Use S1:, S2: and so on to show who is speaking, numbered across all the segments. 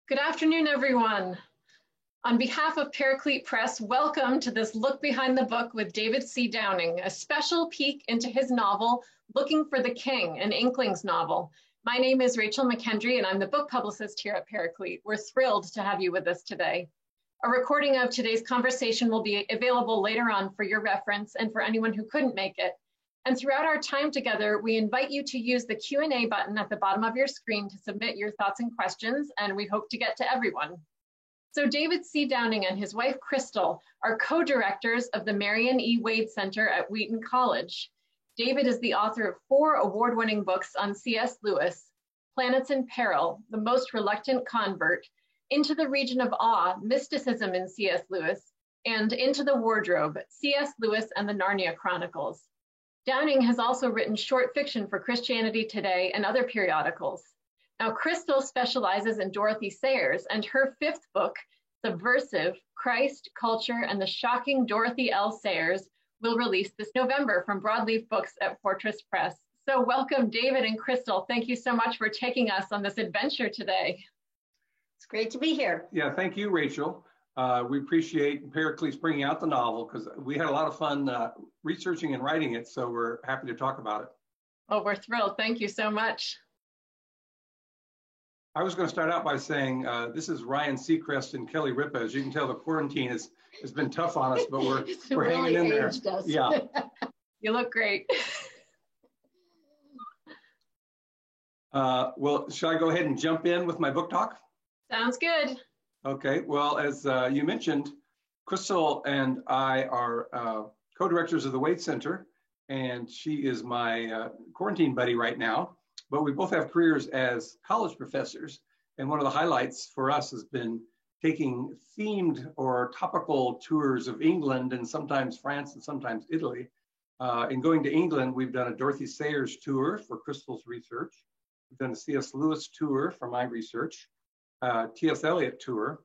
S1: Good afternoon, everyone. On behalf of Paraclete Press, welcome to this Look Behind the Book with David C. Downing, a special peek into his novel, Looking for the King, an Inklings novel. My name is Rachel McKendry, and I'm the book publicist here at Paraclete. We're thrilled to have you with us today. A recording of today's conversation will be available later on for your reference and for anyone who couldn't make it. And throughout our time together, we invite you to use the Q&A button at the bottom of your screen to submit your thoughts and questions, and we hope to get to everyone. So David C. Downing and his wife, Crystal, are co-directors of the Marion E. Wade Center at Wheaton College. David is the author of 4 award-winning books on C.S. Lewis, Planets in Peril, The Most Reluctant Convert, Into the Region of Awe, Mysticism in C.S. Lewis, and Into the Wardrobe, C.S. Lewis and the Narnia Chronicles. Downing has also written short fiction for Christianity Today and other periodicals. Now, Crystal specializes in Dorothy Sayers, and her 5th book, Subversive, Christ, Culture, and the Shocking Dorothy L. Sayers, will release this November from Broadleaf Books at Fortress Press. So welcome, David and Crystal. Thank you so much for taking us on this adventure today.
S2: It's great to be here.
S3: Yeah, thank you, Rachel. We appreciate Paraclete's bringing out the novel because we had a lot of fun researching and writing it, so we're happy to talk about it.
S1: Oh, we're thrilled. Thank you so much.
S3: I was going to start out by saying this is Ryan Seacrest and Kelly Ripa. As you can tell, the quarantine has been tough on us, but we're
S2: really
S3: hanging in there.
S2: Us.
S3: Yeah.
S1: You look great.
S3: Well, shall I go ahead and jump in with my book talk?
S1: Sounds good.
S3: Okay, well, as you mentioned, Crystal and I are co-directors of the Wade Center, and she is my quarantine buddy right now, but we both have careers as college professors, and one of the highlights for us has been taking themed or topical tours of England and sometimes France and sometimes Italy. In going to England, we've done a Dorothy Sayers tour for Crystal's research. We've done a C.S. Lewis tour for my research. T.S. Eliot tour.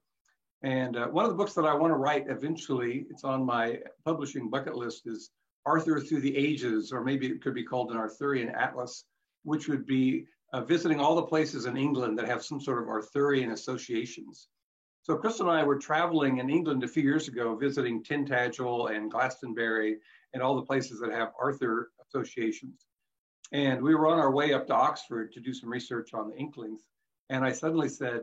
S3: And one of the books that I want to write eventually, it's on my publishing bucket list, is Arthur Through the Ages, or maybe it could be called an Arthurian Atlas, which would be visiting all the places in England that have some sort of Arthurian associations. So Crystal and I were traveling in England a few years ago, visiting Tintagel and Glastonbury and all the places that have Arthur associations. And we were on our way up to Oxford to do some research on the Inklings. And I suddenly said,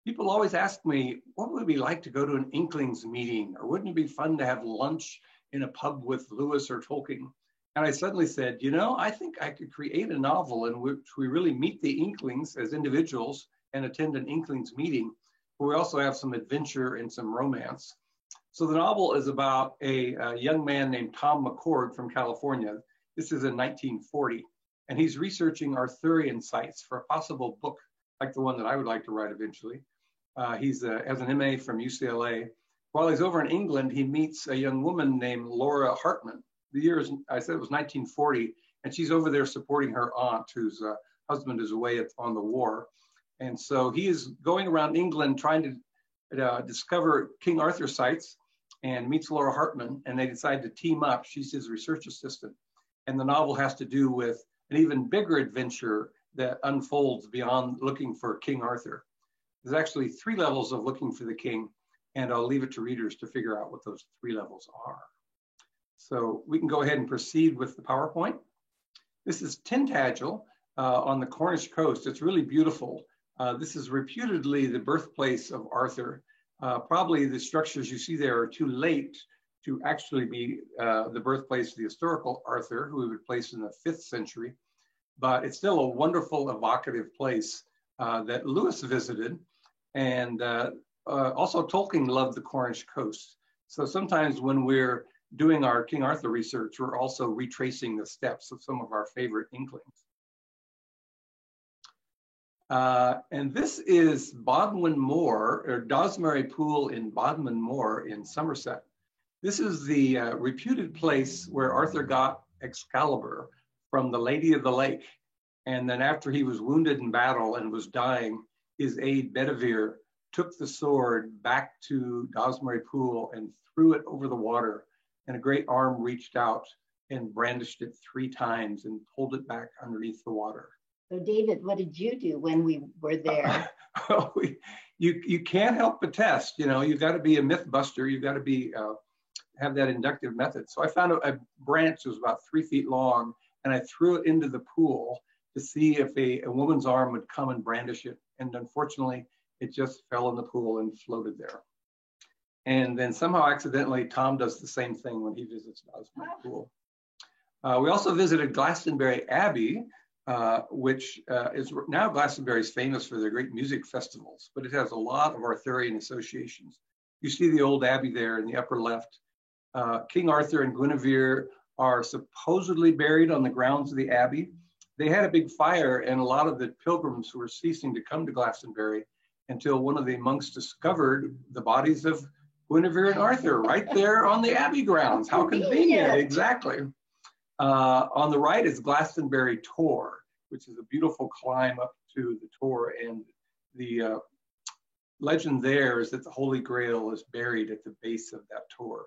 S3: people always ask me, what would it be like to go to an Inklings meeting? Or wouldn't it be fun to have lunch in a pub with Lewis or Tolkien? And I suddenly said, you know, I think I could create a novel in which we really meet the Inklings as individuals and attend an Inklings meeting, but we also have some adventure and some romance. So the novel is about a young man named Tom McCord from California. This is in 1940, and he's researching Arthurian sites for a possible book like the one that I would like to write eventually. He's has an MA from UCLA. While he's over in England, he meets a young woman named Laura Hartman. The year is, I said it was 1940, and she's over there supporting her aunt whose husband is away on the war. And so he is going around England trying to discover King Arthur sites and meets Laura Hartman, and they decide to team up. She's his research assistant. And the novel has to do with an even bigger adventure that unfolds beyond looking for King Arthur. There's actually 3 levels of looking for the king, and I'll leave it to readers to figure out what those 3 levels are. So we can go ahead and proceed with the PowerPoint. This is Tintagel on the Cornish coast. It's really beautiful. This is reputedly the birthplace of Arthur. Probably the structures you see there are too late to actually be the birthplace of the historical Arthur, who we would place in the 5th century. But it's still a wonderful, evocative place that Lewis visited. And also Tolkien loved the Cornish coast. So sometimes when we're doing our King Arthur research, we're also retracing the steps of some of our favorite Inklings. And this is Bodmin Moor, or Dosmary Pool in Bodmin Moor in Somerset. This is the reputed place where Arthur got Excalibur from the Lady of the Lake. And then after he was wounded in battle and was dying, his aide Bedivere took the sword back to Dosmary Pool and threw it over the water. And a great arm reached out and brandished it 3 times and pulled it back underneath the water.
S2: So David, what did you do when we were there?
S3: you can't help but test. You know, you've got to be a myth buster. You've got to be have that inductive method. So I found a branch that was about 3 feet long, and I threw it into the pool to see if a woman's arm would come and brandish it. And unfortunately, it just fell in the pool and floated there. And then somehow accidentally, Tom does the same thing when he visits Osmond Pool. We also visited Glastonbury Abbey, which is now Glastonbury is famous for their great music festivals, but it has a lot of Arthurian associations. You see the old abbey there in the upper left. King Arthur and Guinevere are supposedly buried on the grounds of the abbey. They had a big fire, and a lot of the pilgrims were ceasing to come to Glastonbury until one of the monks discovered the bodies of Guinevere and Arthur right there on the abbey grounds. How convenient, exactly. On the right is Glastonbury Tor, which is a beautiful climb up to the Tor, and the legend there is that the Holy Grail is buried at the base of that Tor.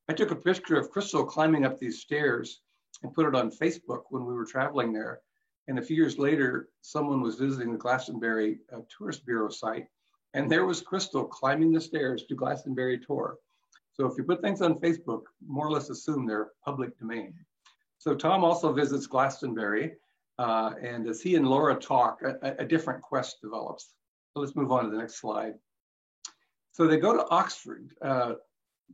S3: I took a picture of Crystal climbing up these stairs and put it on Facebook when we were traveling there. And a few years later, someone was visiting the Glastonbury Tourist Bureau site, and there was Crystal climbing the stairs to Glastonbury Tor. So if you put things on Facebook, more or less assume they're public domain. So Tom also visits Glastonbury, and as he and Laura talk, a different quest develops. So let's move on to the next slide. So they go to Oxford.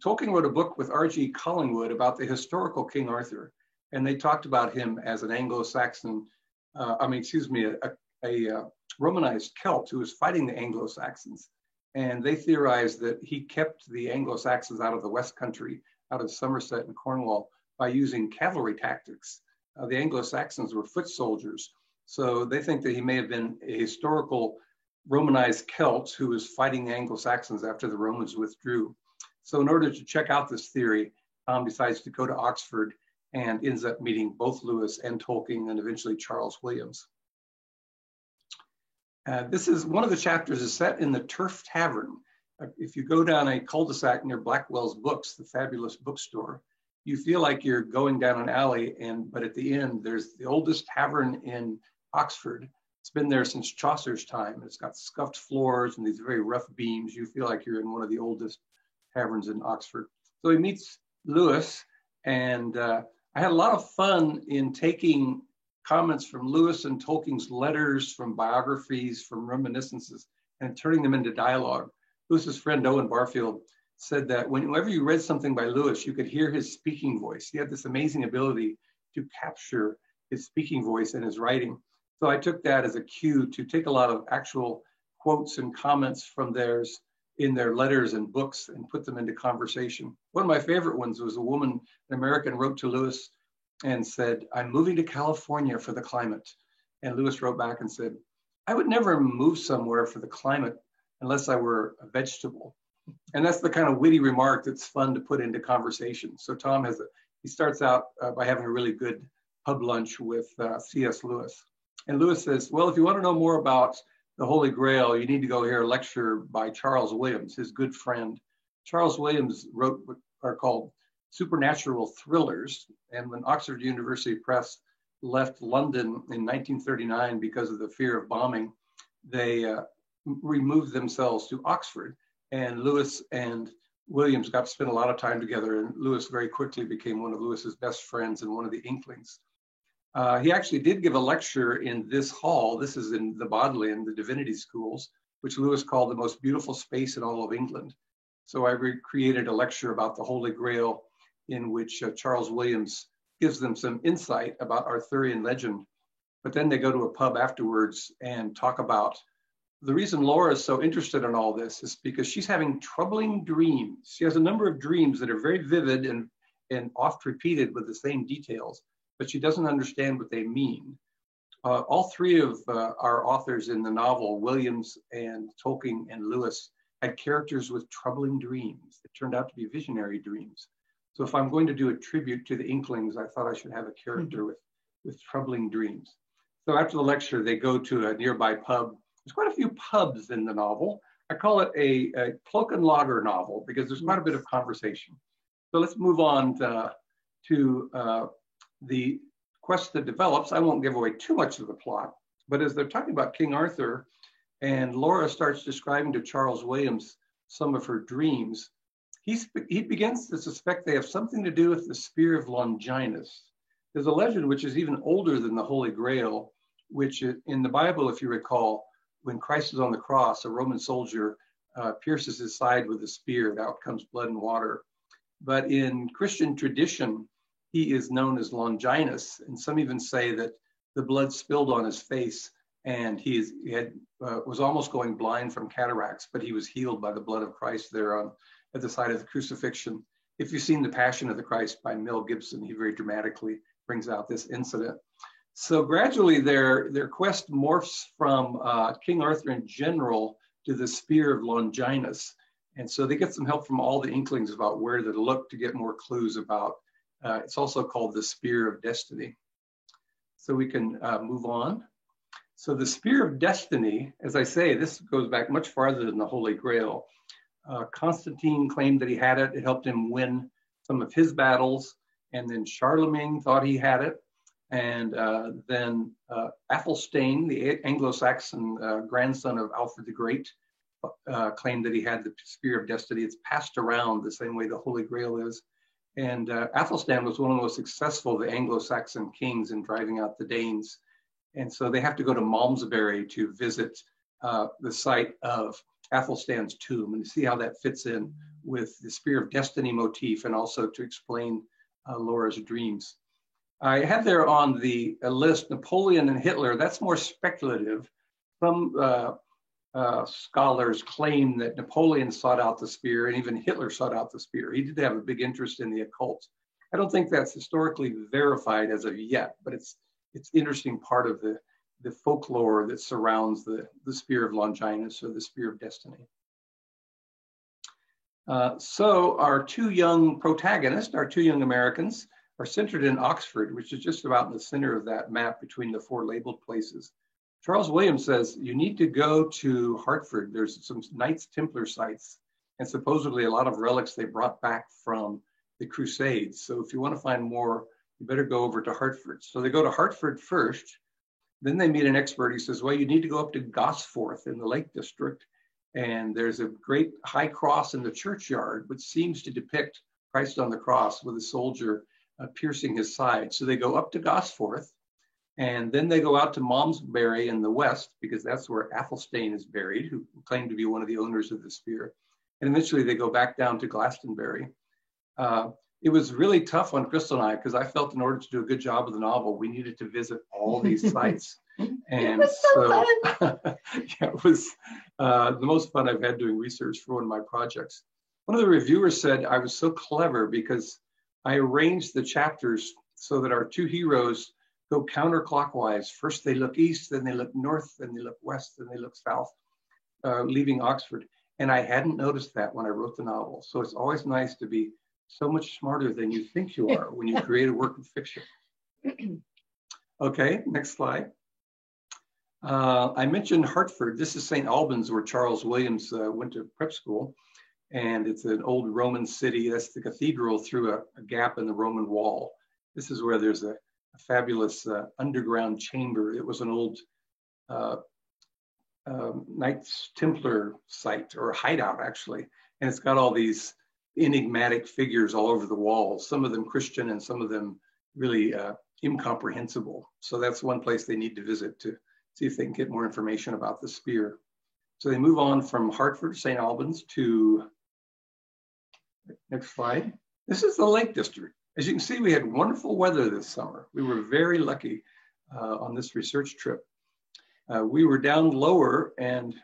S3: Tolkien wrote a book with R.G. Collingwood about the historical King Arthur, and they talked about him as an Anglo-Saxon, a Romanized Celt who was fighting the Anglo-Saxons. And they theorized that he kept the Anglo-Saxons out of the West Country, out of Somerset and Cornwall, by using cavalry tactics. The Anglo-Saxons were foot soldiers. So they think that he may have been a historical Romanized Celt who was fighting the Anglo-Saxons after the Romans withdrew. So in order to check out this theory, Tom decides to go to Oxford and ends up meeting both Lewis and Tolkien and eventually Charles Williams. This is one of the chapters is set in the Turf Tavern. If you go down a cul-de-sac near Blackwell's Books, the fabulous bookstore, you feel like you're going down an alley, but at the end, there's the oldest tavern in Oxford. It's been there since Chaucer's time. It's got scuffed floors and these very rough beams. You feel like you're in one of the oldest taverns in Oxford. So he meets Lewis, and I had a lot of fun in taking comments from Lewis and Tolkien's letters, from biographies, from reminiscences, and turning them into dialogue. Lewis's friend Owen Barfield said that whenever you read something by Lewis, you could hear his speaking voice. He had this amazing ability to capture his speaking voice in his writing. So I took that as a cue to take a lot of actual quotes and comments from theirs in their letters and books and put them into conversation. One of my favorite ones was a woman, an American, wrote to Lewis and said, "I'm moving to California for the climate." And Lewis wrote back and said, "I would never move somewhere for the climate unless I were a vegetable." And that's the kind of witty remark that's fun to put into conversation. So Tom he starts out by having a really good pub lunch with C.S. Lewis. And Lewis says, "Well, if you want to know more about the Holy Grail, you need to go hear a lecture by Charles Williams, his good friend." Charles Williams wrote what are called supernatural thrillers. And when Oxford University Press left London in 1939 because of the fear of bombing, they removed themselves to Oxford. And Lewis and Williams got to spend a lot of time together, and Lewis very quickly became one of Lewis's best friends and one of the Inklings. He actually did give a lecture in this hall. This is in the Bodleian, the divinity schools, which Lewis called the most beautiful space in all of England. So I recreated a lecture about the Holy Grail in which Charles Williams gives them some insight about Arthurian legend. But then they go to a pub afterwards and talk about the reason Laura is so interested in all this is because she's having troubling dreams. She has a number of dreams that are very vivid and oft repeated with the same details, but she doesn't understand what they mean. All three of our authors in the novel, Williams and Tolkien and Lewis, had characters with troubling dreams that turned out to be visionary dreams. So if I'm going to do a tribute to the Inklings, I thought I should have a character with troubling dreams. So after the lecture, they go to a nearby pub. There's quite a few pubs in the novel. I call it a cloak and lager novel because there's quite a bit of conversation. So let's move on to the quest that develops. I won't give away too much of the plot, but as they're talking about King Arthur, And Laura starts describing to Charles Williams some of her dreams. He begins to suspect they have something to do with the spear of Longinus. There's a legend which is even older than the Holy Grail, which in the Bible, if you recall, when Christ is on the cross, a Roman soldier pierces his side with a spear, and out comes blood and water. But in Christian tradition, he is known as Longinus, and some even say that the blood spilled on his face, and he was almost going blind from cataracts, but he was healed by the blood of Christ there at the side of the crucifixion. If you've seen The Passion of the Christ by Mel Gibson, he very dramatically brings out this incident. So gradually their quest morphs from King Arthur in general to the spear of Longinus. And so they get some help from all the Inklings about where to look to get more clues about. It's also called the Spear of Destiny. So we can move on. So the Spear of Destiny, as I say, this goes back much farther than the Holy Grail. Constantine claimed that he had it. It helped him win some of his battles. And then Charlemagne thought he had it. And then Athelstan, the Anglo-Saxon grandson of Alfred the Great, claimed that he had the Spear of Destiny. It's passed around the same way the Holy Grail is. And Athelstan was one of the most successful of the Anglo-Saxon kings in driving out the Danes. And so they have to go to Malmesbury to visit the site of Athelstan's tomb and see how that fits in with the Spear of Destiny motif, and also to explain Laura's dreams. I had there on the list Napoleon and Hitler. That's more speculative. Some scholars claim that Napoleon sought out the spear, and even Hitler sought out the spear. He did have a big interest in the occult. I don't think that's historically verified as of yet, but it's interesting part of the folklore that surrounds the Spear of Longinus, or the Spear of Destiny. So our two young protagonists, our two young Americans, are centered in Oxford, which is just about in the center of that map between the four labeled places. Charles Williams says, you need to go to Hartford. There's some Knights Templar sites, and supposedly a lot of relics they brought back from the Crusades. So if you want to find more, you better go over to Hartford. So they go to Hartford first, then they meet an expert. He says, well, you need to go up to Gosforth in the Lake District, and there's a great high cross in the churchyard, which seems to depict Christ on the cross with a soldier piercing his side. So they go up to Gosforth, and then they go out to Malmesbury in the west, because that's where Athelstan is buried, who claimed to be one of the owners of the spear. And eventually they go back down to Glastonbury. It was really tough on Crystal and I, because I felt in order to do a good job of the novel, we needed to visit all these sites. And so yeah, it was the most fun I've had doing research for one of my projects. One of the reviewers said I was so clever because I arranged the chapters so that our two heroes go counterclockwise. First they look east, then they look north, then they look west, then they look south, leaving Oxford. And I hadn't noticed that when I wrote the novel. So it's always nice to be so much smarter than you think you are when you create a work of fiction. Okay, next slide. I mentioned Hartford. This is St. Albans, where Charles Williams went to prep school. And it's an old Roman city. That's the cathedral through a gap in the Roman wall. This is where there's a fabulous underground chamber. It was an old Knights Templar site, or hideout actually. And it's got all these enigmatic figures all over the walls, some of them Christian and some of them really incomprehensible. So that's one place they need to visit to see if they can get more information about the spear. So they move on from Hartford, St. Albans to, next slide. This is the Lake District. As you can see, we had wonderful weather this summer. We were very lucky on this research trip. We were down lower, and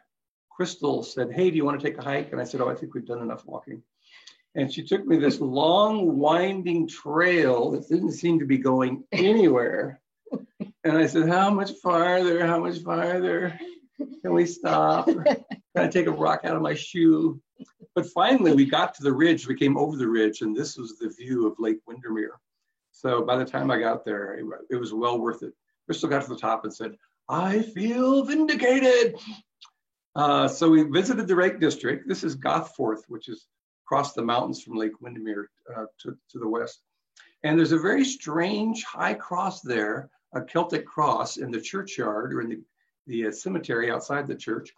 S3: Crystal said, hey, do you want to take a hike? And I said, oh, I think we've done enough walking. And she took me this long, winding trail that didn't seem to be going anywhere. And I said, how much farther? How much farther? Can we stop? Can I take a rock out of my shoe? But finally, we got to the ridge. We came over the ridge, and this was the view of Lake Windermere. So by the time I got there, it was well worth it. Crystal got to the top and said, I feel vindicated. So we visited the Lake District. This is Gosforth, which is across the mountains from Lake Windermere to the west. And there's a very strange high cross there, a Celtic cross in the churchyard, or in the cemetery outside the church.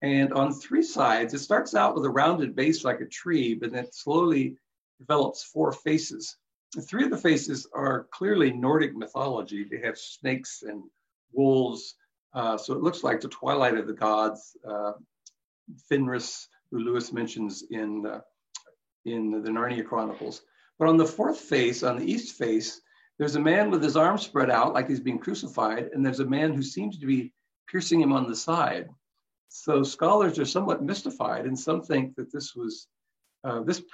S3: And on three sides, it starts out with a rounded base like a tree, but then it slowly develops four faces. And three of the faces are clearly Nordic mythology. They have snakes and wolves. So it looks like the twilight of the gods, Fenris, who Lewis mentions in the Narnia Chronicles. But on the fourth face, on the east face, there's a man with his arms spread out like he's being crucified, and there's a man who seems to be piercing him on the side. So scholars are somewhat mystified, and some think that this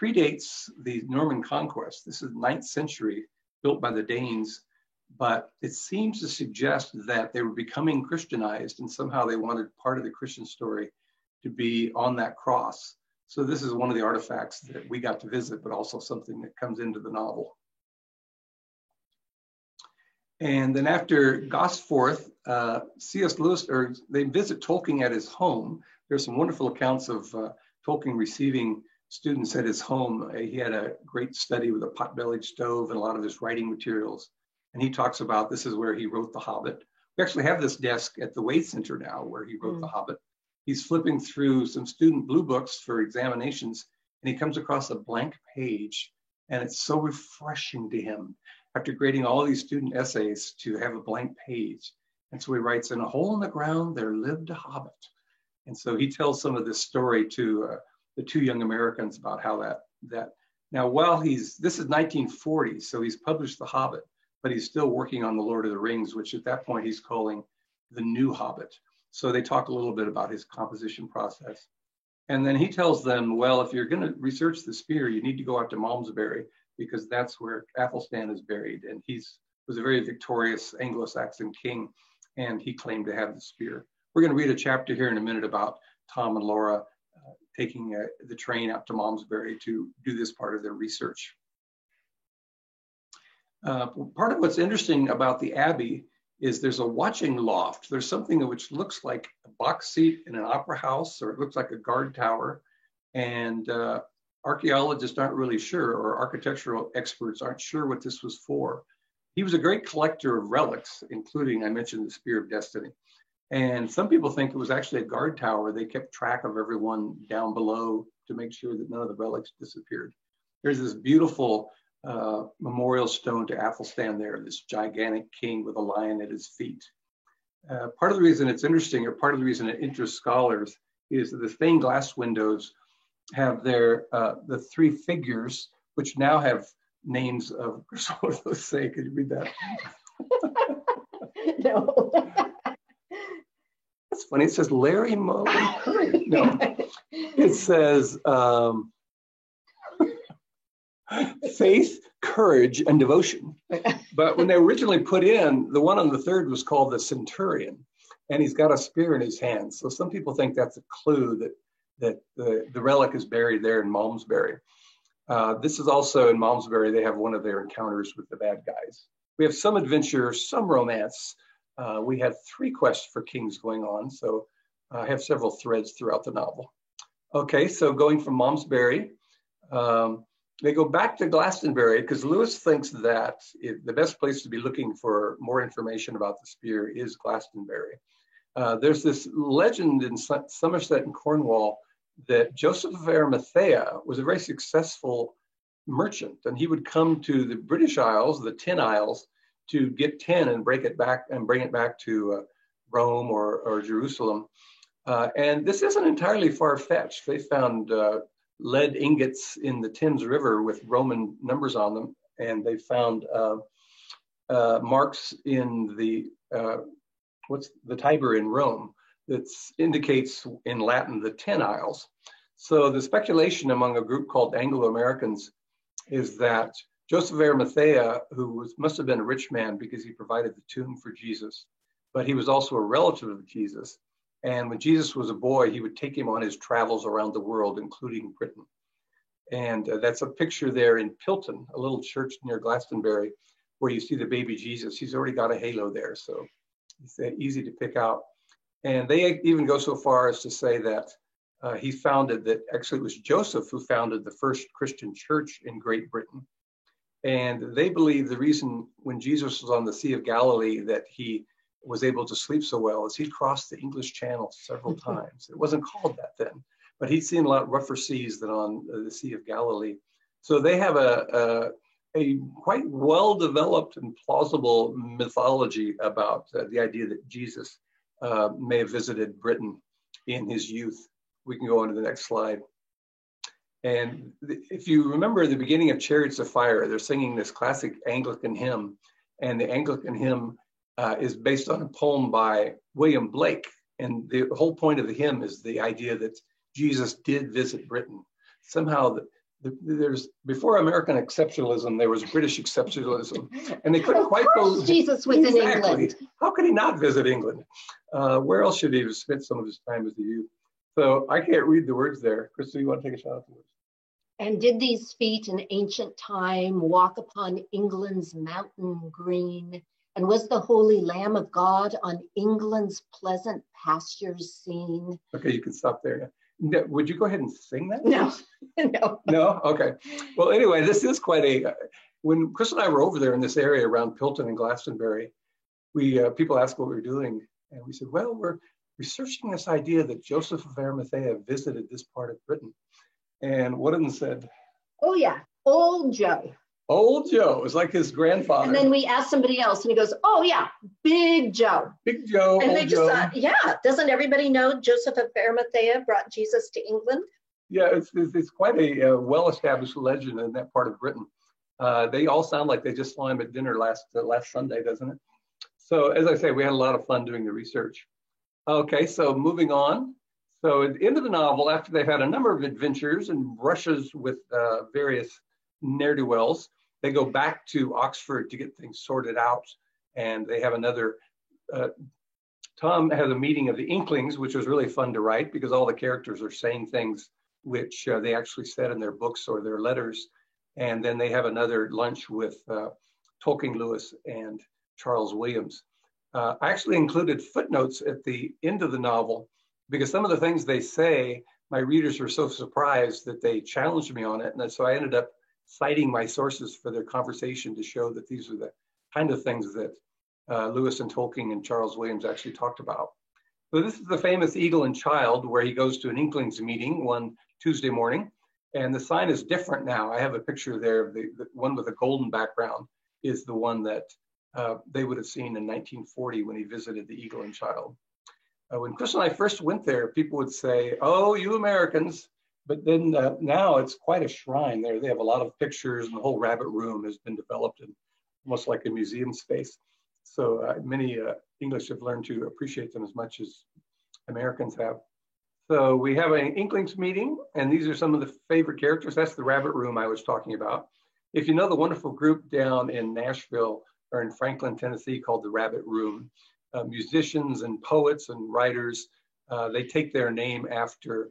S3: predates the Norman conquest. This is 9th century, built by the Danes, but it seems to suggest that they were becoming Christianized, and somehow they wanted part of the Christian story to be on that cross. So this is one of the artifacts that we got to visit, but also something that comes into the novel. And then after Gosforth, C.S. Lewis, or they visit Tolkien at his home. There's some wonderful accounts of Tolkien receiving students at his home. He had a great study with a pot-bellied stove and a lot of his writing materials. And he talks about this is where he wrote The Hobbit. We actually have this desk at the Wade Center now where he wrote The Hobbit. He's flipping through some student blue books for examinations, and he comes across a blank page, and it's so refreshing to him after grading all these student essays to have a blank page. And so he writes, "In a hole in the ground, there lived a hobbit." And so he tells some of this story to the two young Americans about how that now, while this is 1940, so he's published The Hobbit, but he's still working on The Lord of the Rings, which at that point he's calling The New Hobbit. So they talk a little bit about his composition process. And then he tells them, well, if you're going to research the spear, you need to go out to Malmesbury, because that's where Athelstan is buried. And he was a very victorious Anglo-Saxon king, and he claimed to have the spear. We're going to read a chapter here in a minute about Tom and Laura taking the train out to Malmesbury to do this part of their research. Part of what's interesting about the Abbey is there's a watching loft. There's something which looks like a box seat in an opera house, or it looks like a guard tower. And archaeologists aren't really sure, or architectural experts aren't sure what this was for. He was a great collector of relics, including, I mentioned, the Spear of Destiny. And some people think it was actually a guard tower. They kept track of everyone down below to make sure that none of the relics disappeared. There's this beautiful memorial stone to Athelstan there, this gigantic king with a lion at his feet. Part of the reason it's interesting, or part of the reason it interests scholars, is that the stained glass windows have the three figures, which now have names of, let's say, could you read that?
S2: No.
S3: That's funny, it says Larry, Moe, and Curry. No, it says faith, courage, and devotion. But when they originally put in, the one on the third was called the Centurion, and he's got a spear in his hand. So some people think that's a clue that the relic is buried there in Malmesbury. This is also in Malmesbury, they have one of their encounters with the bad guys. We have some adventure, some romance. We have 3 quests for kings going on, so I have several threads throughout the novel. Okay, so going from Malmesbury, they go back to Glastonbury because Lewis thinks that the best place to be looking for more information about the spear is Glastonbury. There's this legend in Somerset and Cornwall that Joseph of Arimathea was a very successful merchant, and he would come to the British Isles, the Tin Isles, to get tin and bring it back to Rome or Jerusalem. And this isn't entirely far-fetched. They found lead ingots in the Thames River with Roman numbers on them, and they found marks in the Tiber in Rome that indicates in Latin the 10 Isles. So the speculation among a group called Anglo-Americans is that Joseph of Arimathea, who must have been a rich man because he provided the tomb for Jesus, but he was also a relative of Jesus. And when Jesus was a boy, he would take him on his travels around the world, including Britain. And that's a picture there in Pilton, a little church near Glastonbury, where you see the baby Jesus. He's already got a halo there, so it's easy to pick out. And they even go so far as to say that actually it was Joseph who founded the first Christian church in Great Britain. And they believe the reason when Jesus was on the Sea of Galilee that he was able to sleep so well is he'd crossed the English Channel several times. It wasn't called that then, but he'd seen a lot rougher seas than on the Sea of Galilee. So they have a quite well-developed and plausible mythology about the idea that Jesus may have visited Britain in his youth. We can go on to the next slide. And if you remember the beginning of Chariots of Fire, they're singing this classic Anglican hymn, and the Anglican hymn is based on a poem by William Blake. And the whole point of the hymn is the idea that Jesus did visit Britain. Somehow, there's before American exceptionalism, there was British exceptionalism, and they couldn't quite go.
S2: Jesus was in England.
S3: How could he not visit England? Where else should he have spent some of his time as a youth? So I can't read the words there. Crystal, you want to take a shot at the words?
S2: And did these feet in ancient time walk upon England's mountain green? And was the Holy Lamb of God on England's pleasant pastures seen?
S3: Okay, you can stop there. Would you go ahead and sing that?
S2: No, no.
S3: No? Okay. Well, anyway, this is quite a, when Chris and I were over there in this area around Pilton and Glastonbury, people asked what we were doing. And we said, well, we're researching this idea that Joseph of Arimathea visited this part of Britain. And one of them said,
S2: oh yeah, old Joe.
S3: Old Joe is like his grandfather.
S2: And then we asked somebody else and he goes, oh yeah, Big Joe.
S3: Big Joe,
S2: and
S3: old
S2: they just
S3: Joe.
S2: Thought, yeah, doesn't everybody know Joseph of Arimathea brought Jesus to England?
S3: Yeah, it's quite a well-established legend in that part of Britain. They all sound like they just saw him at dinner last Sunday, doesn't it? So as I say, we had a lot of fun doing the research. Okay, so moving on. So at the end of the novel, after they've had a number of adventures and brushes with various ne'er-do-wells, they go back to Oxford to get things sorted out. And they have another, Tom has a meeting of the Inklings, which was really fun to write because all the characters are saying things which they actually said in their books or their letters. And then they have another lunch with Tolkien Lewis and Charles Williams. I actually included footnotes at the end of the novel because some of the things they say, my readers were so surprised that they challenged me on it. And so I ended up citing my sources for their conversation to show that these are the kind of things that Lewis and Tolkien and Charles Williams actually talked about. So this is the famous Eagle and Child, where he goes to an Inklings meeting one Tuesday morning. And the sign is different now. I have a picture there of the one with a golden background is the one that they would have seen in 1940 when he visited the Eagle and Child. When Chris and I first went there, people would say, oh, you Americans. But then now it's quite a shrine there. They have a lot of pictures and the whole rabbit room has been developed in almost like a museum space. So many English have learned to appreciate them as much as Americans have. So we have an Inklings meeting, and these are some of the favorite characters. That's the rabbit room I was talking about. If you know the wonderful group down in Nashville or in Franklin, Tennessee called the Rabbit Room, musicians and poets and writers, they take their name after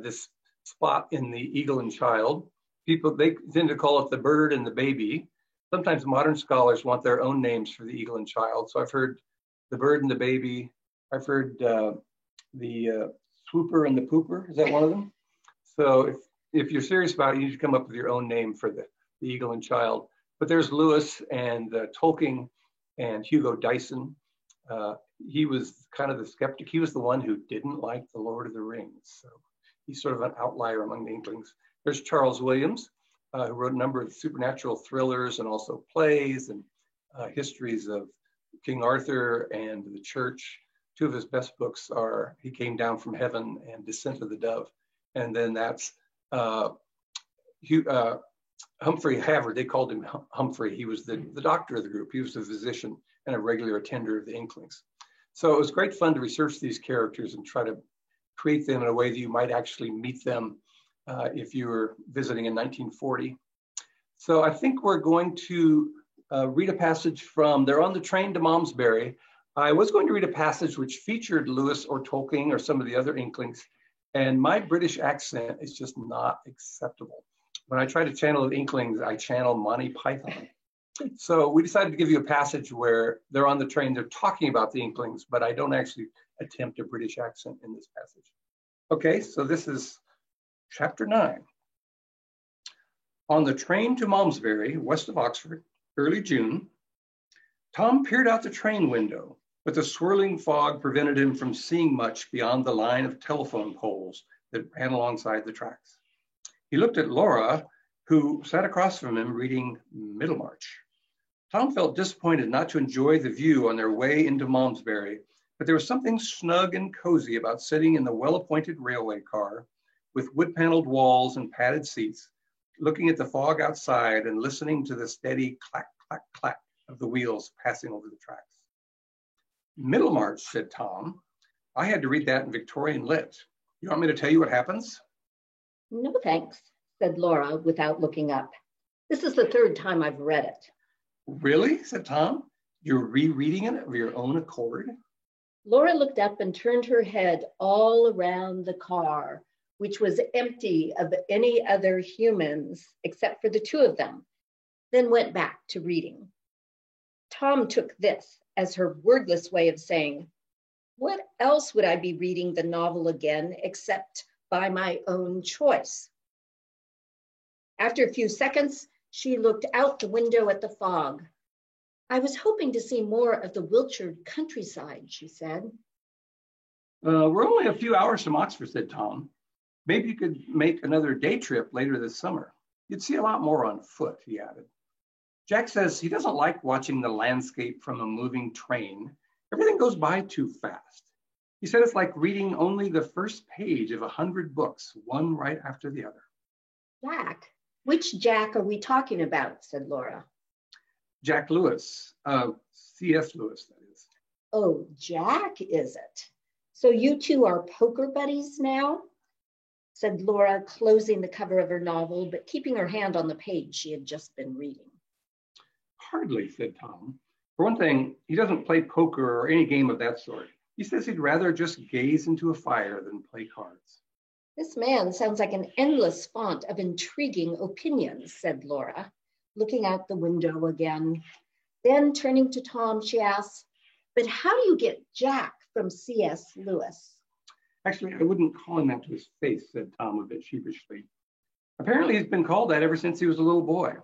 S3: this spot in the Eagle and Child. People, they tend to call it the bird and the baby. Sometimes modern scholars want their own names for the Eagle and Child. So I've heard the bird and the baby. I've heard the swooper and the pooper. Is that one of them? So if you're serious about it, you need to come up with your own name for the Eagle and Child. But there's Lewis and Tolkien and Hugo Dyson. He was kind of the skeptic. He was the one who didn't like The Lord of the Rings. So he's sort of an outlier among the Inklings. There's Charles Williams, who wrote a number of supernatural thrillers and also plays and histories of King Arthur and the church. Two of his best books are He Came Down from Heaven and Descent of the Dove. And then that's Humphrey Havard. They called him Humphrey. He was the doctor of the group. He was the physician and a regular attender of the Inklings. So it was great fun to research these characters and try to create them in a way that you might actually meet them if you were visiting in 1940. So I think we're going to read a passage from, they're on the train to Malmesbury. I was going to read a passage which featured Lewis or Tolkien or some of the other Inklings, and my British accent is just not acceptable. When I try to channel the Inklings, I channel Monty Python. So we decided to give you a passage where they're on the train, they're talking about the Inklings, but I don't actually attempt a British accent in this passage. Okay, so this is chapter 9. On the train to Malmesbury, west of Oxford, early June, Tom peered out the train window but the swirling fog prevented him from seeing much beyond the line of telephone poles that ran alongside the tracks. He looked at Laura, who sat across from him reading Middlemarch. Tom felt disappointed not to enjoy the view on their way into Malmesbury, but there was something snug and cozy about sitting in the well-appointed railway car with wood-paneled walls and padded seats, looking at the fog outside and listening to the steady clack, clack, clack of the wheels passing over the tracks. Middlemarch, said Tom. I had to read that in Victorian Lit. You want me to tell you what happens?
S2: No, thanks, said Laura without looking up. This is the third time I've read it.
S3: Really? Said Tom. You're rereading it of your own accord?
S2: Laura looked up and turned her head all around the car, which was empty of any other humans except for the two of them, then went back to reading. Tom took this as her wordless way of saying, what else would I be reading the novel again except by my own choice? After a few seconds, she looked out the window at the fog. I was hoping to see more of the Wiltshire countryside, she said.
S3: We're only a few hours from Oxford, said Tom. Maybe you could make another day trip later this summer. You'd see a lot more on foot, he added. Jack says he doesn't like watching the landscape from a moving train. Everything goes by too fast. He said it's like reading only the first page of 100 books, one right after the other.
S2: Jack? Which Jack are we talking about, said Laura.
S3: Jack Lewis, C.S. Lewis, that is.
S2: Oh, Jack, is it? So you two are poker buddies now? Said Laura, closing the cover of her novel, but keeping her hand on the page she had just been reading.
S3: Hardly, said Tom. For one thing, he doesn't play poker or any game of that sort. He says he'd rather just gaze into a fire than play cards.
S2: This man sounds like an endless font of intriguing opinions, said Laura, looking out the window again. Then turning to Tom, she asked, but how do you get Jack from C.S. Lewis?
S3: Actually, I wouldn't call him that to his face, said Tom a bit sheepishly. Apparently, he's been called that ever since he was a little boy.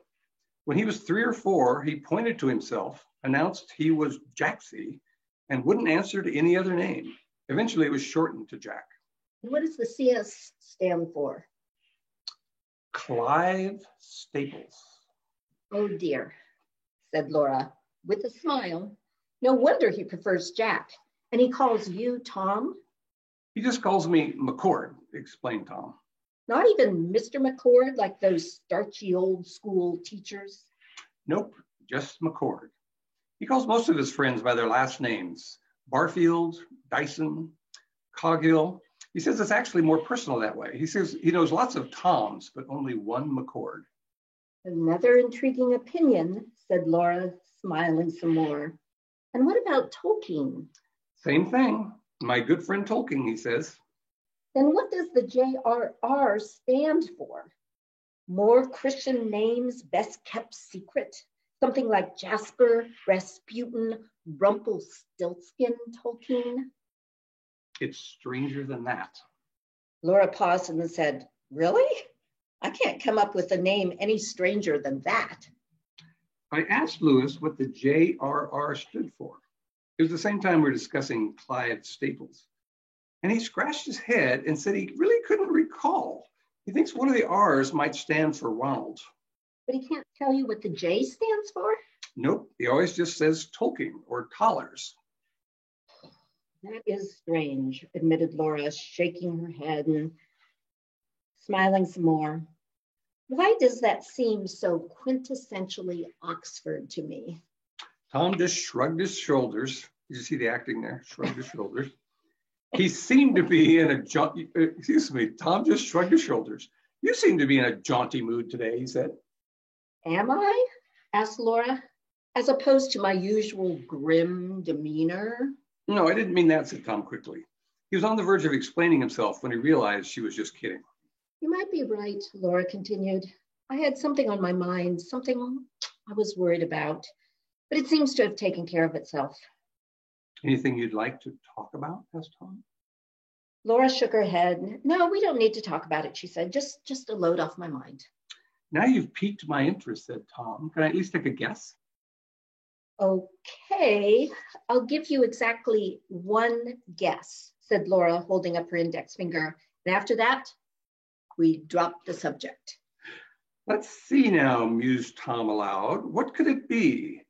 S3: When he was 3 or 4, he pointed to himself, announced he was Jaxie, and wouldn't answer to any other name. Eventually, it was shortened to Jack.
S2: What does the CS stand for?
S3: Clive Staples.
S2: Oh dear, said Laura with a smile. No wonder he prefers Jack. And he calls you Tom?
S3: He just calls me McCord, explained Tom.
S2: Not even Mr. McCord, like those starchy old school teachers?
S3: Nope, just McCord. He calls most of his friends by their last names, Barfield, Dyson, Coghill. He says it's actually more personal that way. He says he knows lots of Toms, but only one McCord.
S2: Another intriguing opinion, said Laura, smiling some more. And what about Tolkien?
S3: Same thing. My good friend Tolkien, he says.
S2: Then what does the J.R.R. stand for? More Christian names, best kept secret? Something like Jasper, Rasputin, Rumpelstiltskin, Tolkien?
S3: It's stranger than that.
S2: Laura paused and then said, really? I can't come up with a name any stranger than that.
S3: I asked Lewis what the J.R.R. stood for. It was the same time we were discussing Clive Staples. And he scratched his head and said he really couldn't recall. He thinks one of the R's might stand for Ronald.
S2: But he can't tell you what the J stands for?
S3: Nope, he always just says Tolkien or Collars.
S2: That is strange, admitted Laura, shaking her head and smiling some more. Why does that seem so quintessentially Oxford to me?
S3: Tom just shrugged his shoulders. Did you see the acting there? Shrugged his shoulders. He seemed to be in a jaunty, Tom just shrugged his shoulders. You seem to be in a jaunty mood today, he said.
S2: Am I? Asked Laura, as opposed to my usual grim demeanor.
S3: No, I didn't mean that, said Tom quickly. He was on the verge of explaining himself when he realized she was just kidding.
S2: You might be right, Laura continued. I had something on my mind, something I was worried about, but it seems to have taken care of itself.
S3: Anything you'd like to talk about? Asked Tom.
S2: Laura shook her head. No, we don't need to talk about it, she said. Just a load off my mind.
S3: Now you've piqued my interest, said Tom. Can I at least take a guess?
S2: Okay, I'll give you exactly one guess, said Laura, holding up her index finger. And after that, we dropped the subject.
S3: Let's see now, mused Tom aloud. What could it be?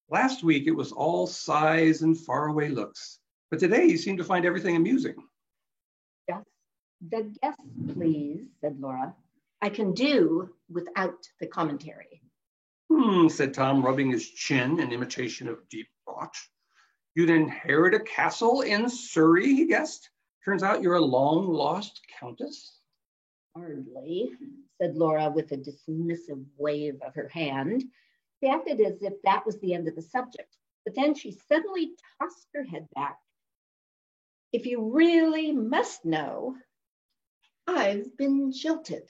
S3: Last week, it was all sighs and faraway looks. But today, you seem to find everything amusing.
S2: Just the guess, please, said Laura. I can do without the commentary.
S3: Said Tom, rubbing his chin in imitation of deep thought. You'd inherit a castle in Surrey, he guessed. Turns out you're a long-lost countess.
S2: Hardly, said Laura with a dismissive wave of her hand. She acted as if that was the end of the subject, but then she suddenly tossed her head back. If you really must know, I've been jilted.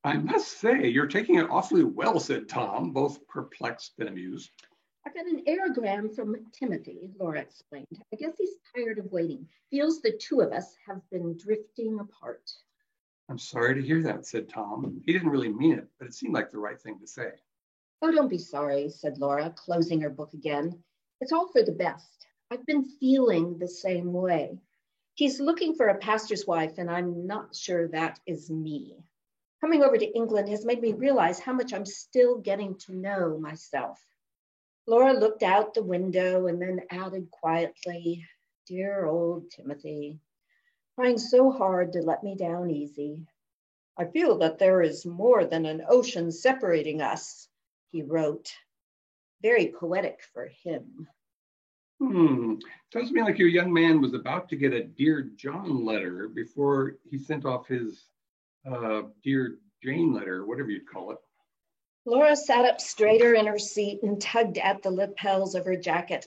S3: I must say, you're taking it awfully well, said Tom, both perplexed and amused.
S2: I got an aerogram from Timothy, Laura explained. I guess he's tired of waiting. Feels the two of us have been drifting apart.
S3: I'm sorry to hear that, said Tom. He didn't really mean it, but it seemed like the right thing to say.
S2: Oh, don't be sorry, said Laura, closing her book again. It's all for the best. I've been feeling the same way. He's looking for a pastor's wife, and I'm not sure that is me. Coming over to England has made me realize how much I'm still getting to know myself. Laura looked out the window and then added quietly, dear old Timothy, trying so hard to let me down easy. I feel that there is more than an ocean separating us, he wrote. Very poetic for him.
S3: Sounds to me like your young man was about to get a Dear John letter before he sent off his Dear Jane letter, whatever you'd call it.
S2: Laura sat up straighter in her seat and tugged at the lapels of her jacket.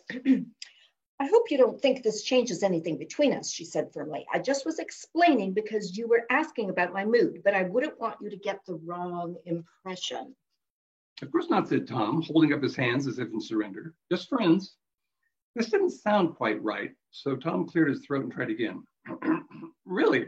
S2: I hope you don't think this changes anything between us, she said firmly. I just was explaining because you were asking about my mood, but I wouldn't want you to get the wrong impression.
S3: Of course not, said Tom, holding up his hands as if in surrender. Just friends. This didn't sound quite right, so Tom cleared his throat and tried again. Really,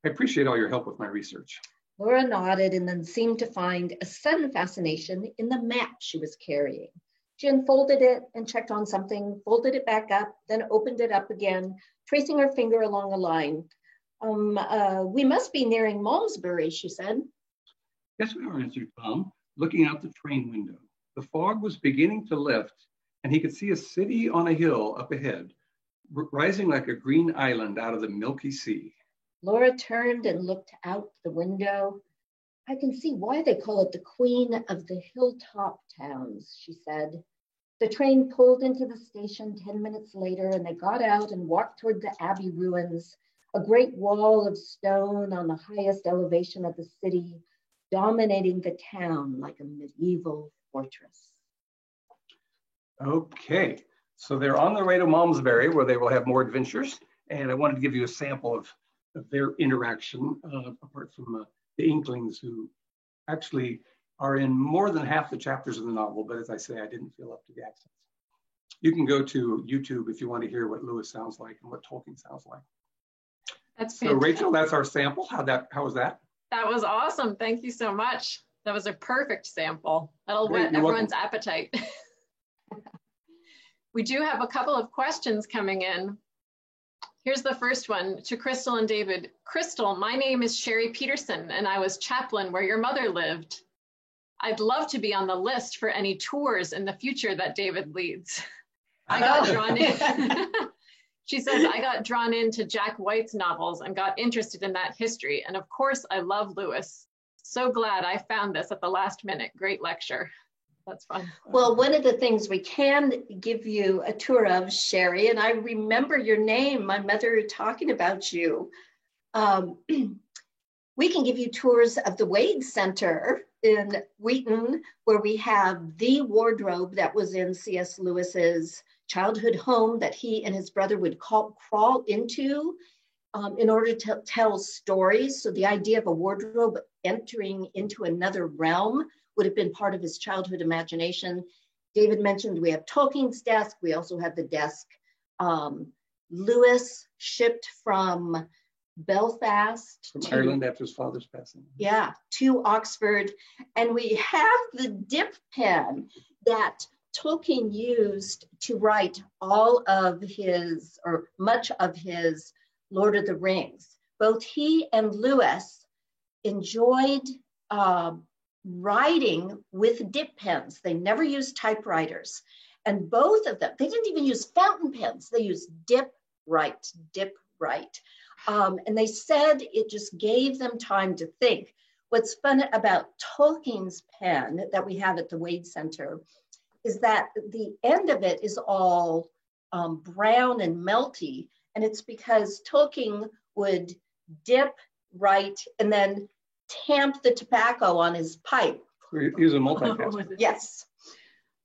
S3: I appreciate all your help with my research.
S2: Laura nodded and then seemed to find a sudden fascination in the map she was carrying. She unfolded it and checked on something, folded it back up, then opened it up again, tracing her finger along a line. We must be nearing Malmesbury, she said.
S3: Yes, we are, answered Tom, looking out the train window. The fog was beginning to lift, and he could see a city on a hill up ahead, rising like a green island out of the milky sea.
S2: Laura turned and looked out the window. I can see why they call it the Queen of the Hilltop Towns, she said. The train pulled into the station 10 minutes later, and they got out and walked toward the Abbey ruins, a great wall of stone on the highest elevation of the city, dominating the town like a medieval fortress.
S3: Okay, so they're on their way to Malmesbury, where they will have more adventures, and I wanted to give you a sample of their interaction, apart from the Inklings, who actually are in more than half the chapters of the novel, but as I say, I didn't feel up to the accents. You can go to YouTube if you want to hear what Lewis sounds like and what Tolkien sounds like.
S1: That's
S3: fantastic. So Rachel, that's our sample. How was that?
S1: That was awesome. Thank you so much. That was a perfect sample. That'll
S3: Great,
S1: whet
S3: you're
S1: everyone's
S3: welcome.
S1: appetite. We do have a couple of questions coming in. Here's the first one to Crystal and David. Crystal, my name is Sherry Peterson, and I was chaplain where your mother lived. I'd love to be on the list for any tours in the future that David leads. I got drawn in. She says, I got drawn into Jack White's novels and got interested in that history. And of course, I love Lewis. So glad I found this at the last minute. Great lecture. That's fun.
S2: Well, one of the things we can give you a tour of, Sherry, and I remember your name, my mother talking about you. We can give you tours of the Wade Center in Wheaton, where we have the wardrobe that was in C.S. Lewis's childhood home that he and his brother would crawl into in order to tell stories. So the idea of a wardrobe entering into another realm would have been part of his childhood imagination. David mentioned we have Tolkien's desk. We also have the desk Lewis shipped from Belfast.
S3: From Ireland after his father's passing.
S2: Yeah, to Oxford. And we have the dip pen that Tolkien used to write all of his, or much of his, Lord of the Rings. Both he and Lewis enjoyed writing with dip pens. They never used typewriters. And both of them, they didn't even use fountain pens. They used dip right. And they said it just gave them time to think. What's fun about Tolkien's pen that we have at the Wade Center is that the end of it is all brown and melty. And it's because Tolkien would dip, write, and then tamp the tobacco on his pipe.
S3: He's a multitasker.
S2: Yes.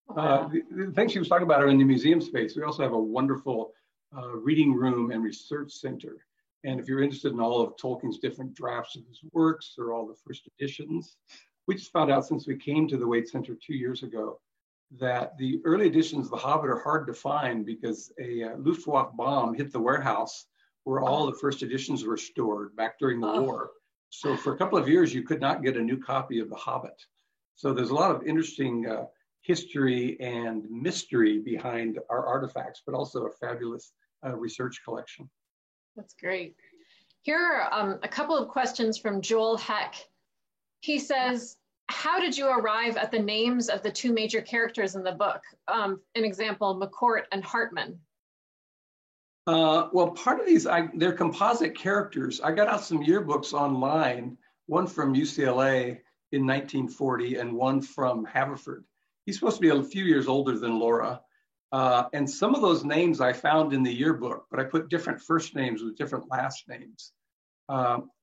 S3: The things she was talking about are in the museum space. We also have a wonderful reading room and research center. And if you're interested in all of Tolkien's different drafts of his works or all the first editions, we just found out since we came to the Wade Center 2 years ago that the early editions of The Hobbit are hard to find because a Luftwaffe bomb hit the warehouse where all the first editions were stored back during the war. So for a couple of years, you could not get a new copy of The Hobbit. So there's a lot of interesting history and mystery behind our artifacts, but also a fabulous research collection.
S1: That's great. Here are a couple of questions from Joel Heck. He says, how did you arrive at the names of the two major characters in the book? An example, McCourt and Hartman.
S3: Well, part of these, they're composite characters. I got out some yearbooks online, one from UCLA in 1940 and one from Haverford. He's supposed to be a few years older than Laura. And some of those names I found in the yearbook, but I put different first names with different last names.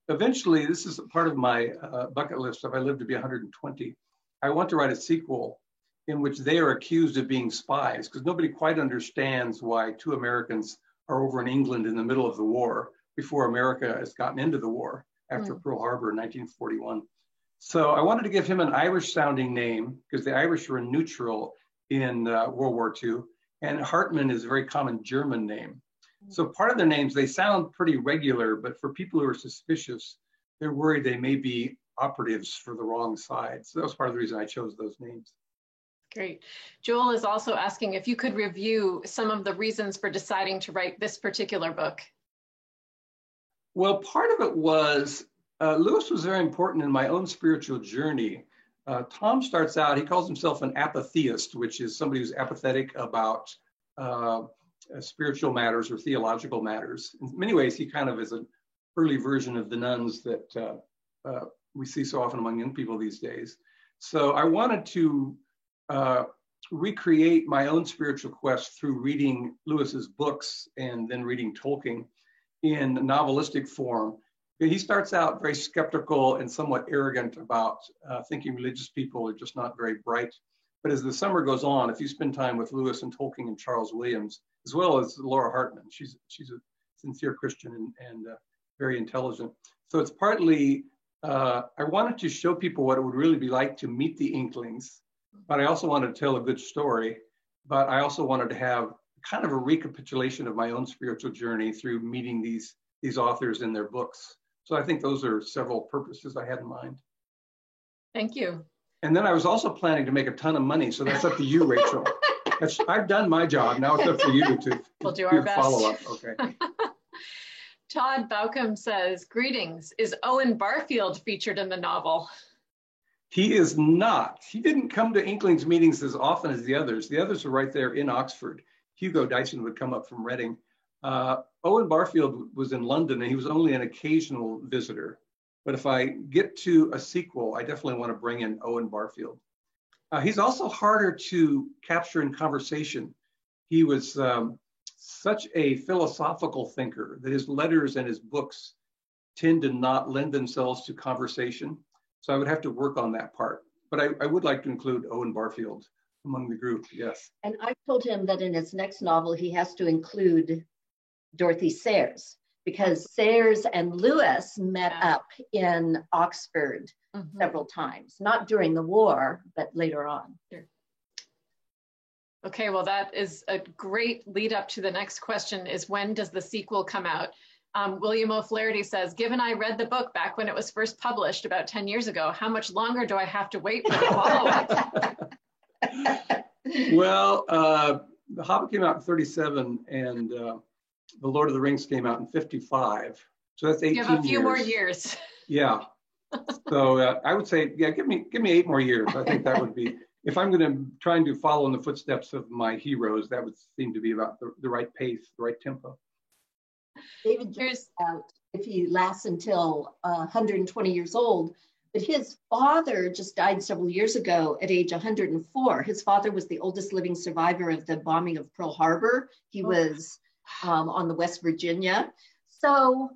S3: Eventually, this is a part of my bucket list. If I live to be 120, I want to write a sequel in which they are accused of being spies, because nobody quite understands why two Americans are over in England in the middle of the war before America has gotten into the war after Pearl Harbor in 1941. So I wanted to give him an Irish sounding name because the Irish were neutral in World War II. And Hartman is a very common German name. So part of their names, they sound pretty regular, but for people who are suspicious, they're worried they may be operatives for the wrong side. So that was part of the reason I chose those names.
S1: Great. Joel is also asking if you could review some of the reasons for deciding to write this particular book.
S3: Well, part of it was, Lewis was very important in my own spiritual journey. Tom starts out, he calls himself an apatheist, which is somebody who's apathetic about spiritual matters or theological matters. In many ways, he kind of is an early version of the nuns that we see so often among young people these days. So I wanted to recreate my own spiritual quest through reading Lewis's books and then reading Tolkien in novelistic form. He starts out very skeptical and somewhat arrogant about thinking religious people are just not very bright. But as the summer goes on, if you spend time with Lewis and Tolkien and Charles Williams, as well as Laura Hartman, she's a sincere Christian and very intelligent. So it's partly, I wanted to show people what it would really be like to meet the Inklings, but I also wanted to tell a good story, but I also wanted to have kind of a recapitulation of my own spiritual journey through meeting these authors in their books. So I think those are several purposes I had in mind.
S1: Thank you.
S3: And then I was also planning to make a ton of money. So that's up to you, Rachel. I've done my job. Now it's up to you to
S1: we'll do our best.
S3: Follow up. Okay.
S1: Todd Baucom says, greetings. Is Owen Barfield featured in the novel?
S3: He is not. He didn't come to Inklings meetings as often as the others. The others are right there in Oxford. Hugo Dyson would come up from Reading. Owen Barfield was in London and he was only an occasional visitor. But if I get to a sequel, I definitely want to bring in Owen Barfield. He's also harder to capture in conversation. He was such a philosophical thinker that his letters and his books tend to not lend themselves to conversation. So I would have to work on that part. But I would like to include Owen Barfield among the group, yes.
S2: And I told him that in his next novel, he has to include Dorothy Sayers, because Sayers and Lewis met up in Oxford several times, not during the war, but later on.
S1: Sure. Okay, well, that is a great lead up to the next question is, when does the sequel come out? William O'Flaherty says, given I read the book back when it was first published about 10 years ago, how much longer do I have to wait for the follow-up?
S3: Well, The Hobbit came out in 37 and The Lord of the Rings came out in 55. So that's 18 years.
S1: You have a few more years.
S3: Yeah. So I would say, yeah, give me 8 more years. I think that would be, if I'm going to try and follow in the footsteps of my heroes, that would seem to be about the right pace, the right tempo.
S2: David jokes out if he lasts until 120 years old, but his father just died several years ago at age 104. His father was the oldest living survivor of the bombing of Pearl Harbor. He was on the West Virginia. So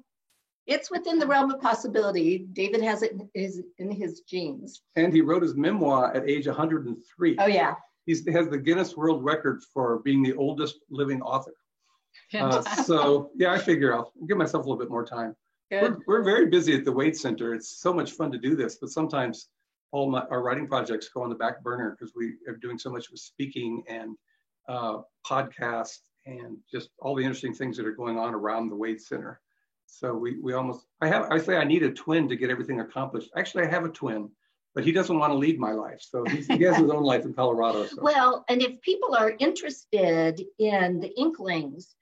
S2: it's within the realm of possibility. David has it in his genes. And
S3: he wrote his memoir at age 103.
S2: Oh, yeah.
S3: He has the Guinness World Record for being the oldest living author. So, yeah, I figure I'll give myself a little bit more time. We're very busy at the Wade Center. It's so much fun to do this, but sometimes our writing projects go on the back burner because we are doing so much with speaking and podcasts and just all the interesting things that are going on around the Wade Center. So we almost, I say I need a twin to get everything accomplished. Actually, I have a twin, but he doesn't want to lead my life. So he has his own life in Colorado. So.
S2: Well, and if people are interested in the Inklings,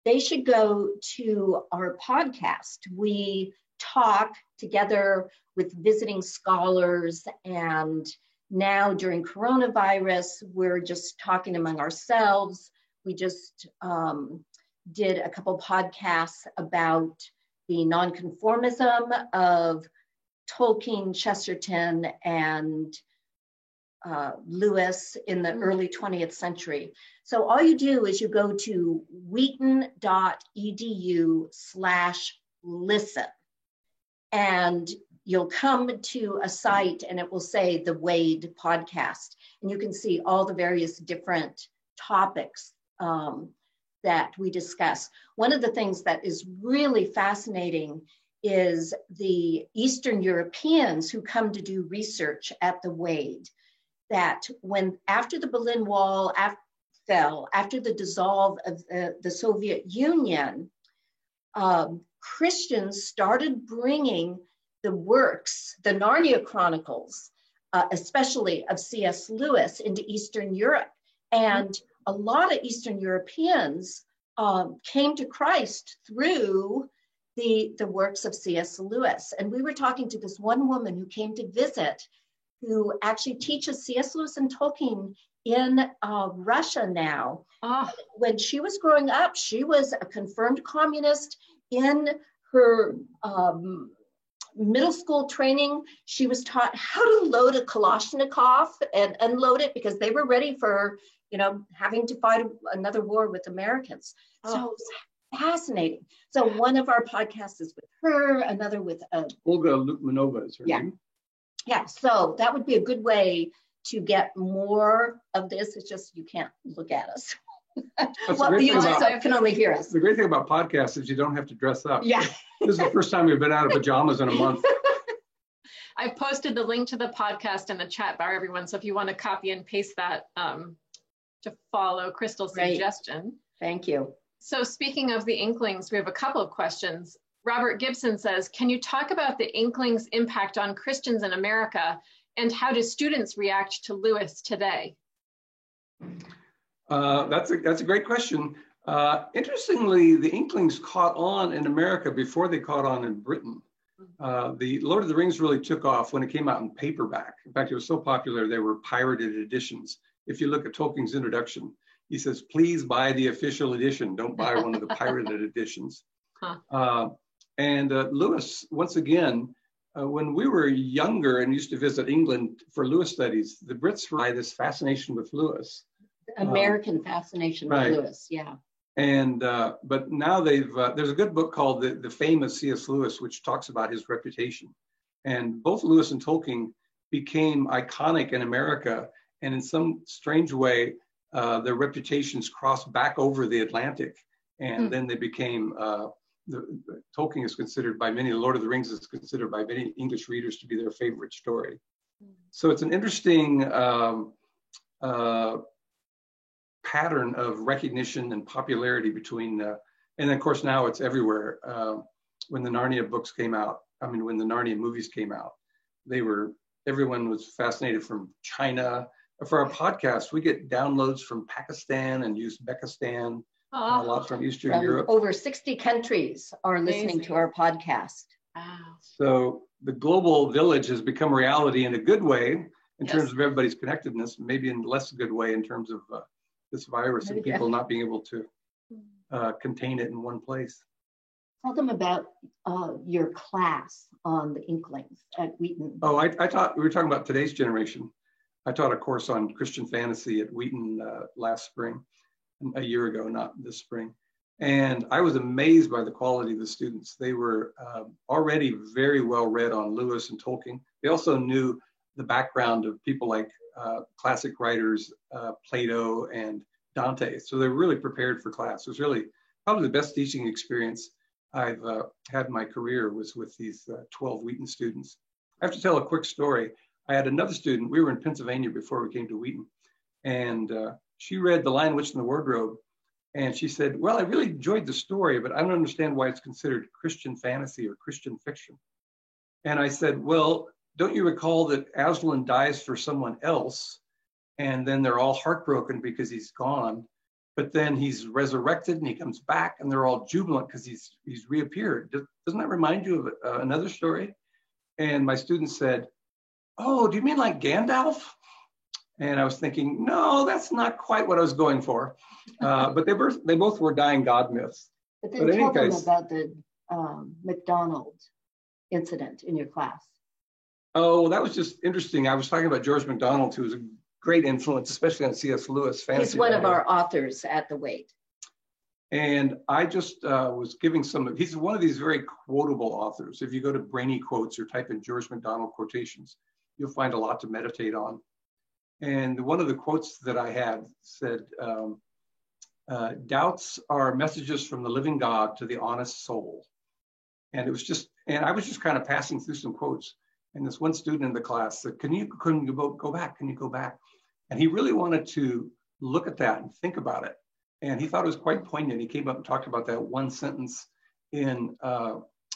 S2: they should go to our podcast. We talk together with visiting scholars, and now during coronavirus, we're just talking among ourselves. We just did a couple podcasts about the nonconformism of Tolkien, Chesterton, and Lewis in the early 20th century. So all you do is you go to wheaton.edu/listen, and you'll come to a site and it will say the Wade podcast, and you can see all the various different topics that we discuss. One of the things that is really fascinating is the Eastern Europeans who come to do research at the Wade, that when after the Berlin Wall fell, after the dissolve of the Soviet Union, Christians started bringing the works, the Narnia Chronicles, especially of C.S. Lewis, into Eastern Europe. And a lot of Eastern Europeans came to Christ through the works of C.S. Lewis. And we were talking to this one woman who came to visit, who actually teaches C.S. Lewis and Tolkien in Russia now. When she was growing up, she was a confirmed communist. In her middle school training, she was taught how to load a Kalashnikov and unload it because they were ready for, having to fight another war with Americans. So it's fascinating. So one of our podcasts is with her, another with
S3: Olga Lukmanova is her name.
S2: Yeah, so that would be a good way to get more of this. It's just you can't look at us. Well, you can only hear us.
S3: The great thing about podcasts is you don't have to dress up.
S2: Yeah.
S3: This is the first time we've been out of pajamas in a month.
S1: I posted the link to the podcast in the chat bar, everyone. So if you want to copy and paste that to follow Crystal's suggestion.
S2: Thank you.
S1: So speaking of the Inklings, we have a couple of questions. Robert Gibson says, can you talk about the Inklings' impact on Christians in America, and how do students react to Lewis today?
S3: That's a great question. Interestingly, the Inklings caught on in America before they caught on in Britain. The Lord of the Rings really took off when it came out in paperback. In fact, it was so popular, they were pirated editions. If you look at Tolkien's introduction, he says, please buy the official edition. Don't buy one of the pirated editions. And Lewis, once again, when we were younger and used to visit England for Lewis studies, the Brits were this fascination with Lewis.
S2: American fascination with Lewis, yeah.
S3: And but now there's a good book called The Fame of C.S. Lewis, which talks about his reputation. And both Lewis and Tolkien became iconic in America, and in some strange way, their reputations crossed back over the Atlantic, and then they became. Tolkien is considered by many, The Lord of the Rings is considered by many English readers to be their favorite story. So it's an interesting pattern of recognition and popularity between, And then of course now it's everywhere. When the Narnia books came out, when the Narnia movies came out, everyone was fascinated from China. For our podcast, we get downloads from Pakistan and Uzbekistan, a lot from Eastern Europe.
S2: Over 60 countries are listening to our podcast.
S1: Wow.
S3: So the global village has become reality in a good way in terms of everybody's connectedness, maybe in a less good way in terms of this virus and people not being able to contain it in one place.
S2: Tell them about your class on the Inklings at Wheaton.
S3: Oh, I taught, we were talking about today's generation. I taught a course on Christian fantasy at Wheaton last spring, a year ago, not this spring. And I was amazed by the quality of the students. They were already very well read on Lewis and Tolkien. They also knew the background of people like classic writers, Plato and Dante. So they're really prepared for class. It was really probably the best teaching experience I've had in my career was with these 12 Wheaton students. I have to tell a quick story. I had another student, we were in Pennsylvania before we came to Wheaton, and she read The Lion, Witch, and the Wardrobe, and she said, well, I really enjoyed the story, but I don't understand why it's considered Christian fantasy or Christian fiction. And I said, well, don't you recall that Aslan dies for someone else, and then they're all heartbroken because he's gone, but then he's resurrected and he comes back and they're all jubilant because he's reappeared. Doesn't that remind you of another story? And my student said, oh, do you mean like Gandalf? And I was thinking, no, that's not quite what I was going for. But they both were dying god myths.
S2: But then tell them about the MacDonald incident in your class.
S3: Oh, that was just interesting. I was talking about George MacDonald, who was a great influence, especially on C.S. Lewis.
S2: He's one of our authors at the Wait.
S3: And I just was giving he's one of these very quotable authors. If you go to Brainy Quotes or type in George MacDonald quotations, you'll find a lot to meditate on. And one of the quotes that I had said, doubts are messages from the living God to the honest soul. And it was just, and I was just kind of passing through some quotes. And this one student in the class said, can you go back? Can you go back? And he really wanted to look at that and think about it. And he thought it was quite poignant. He came up and talked about that one sentence in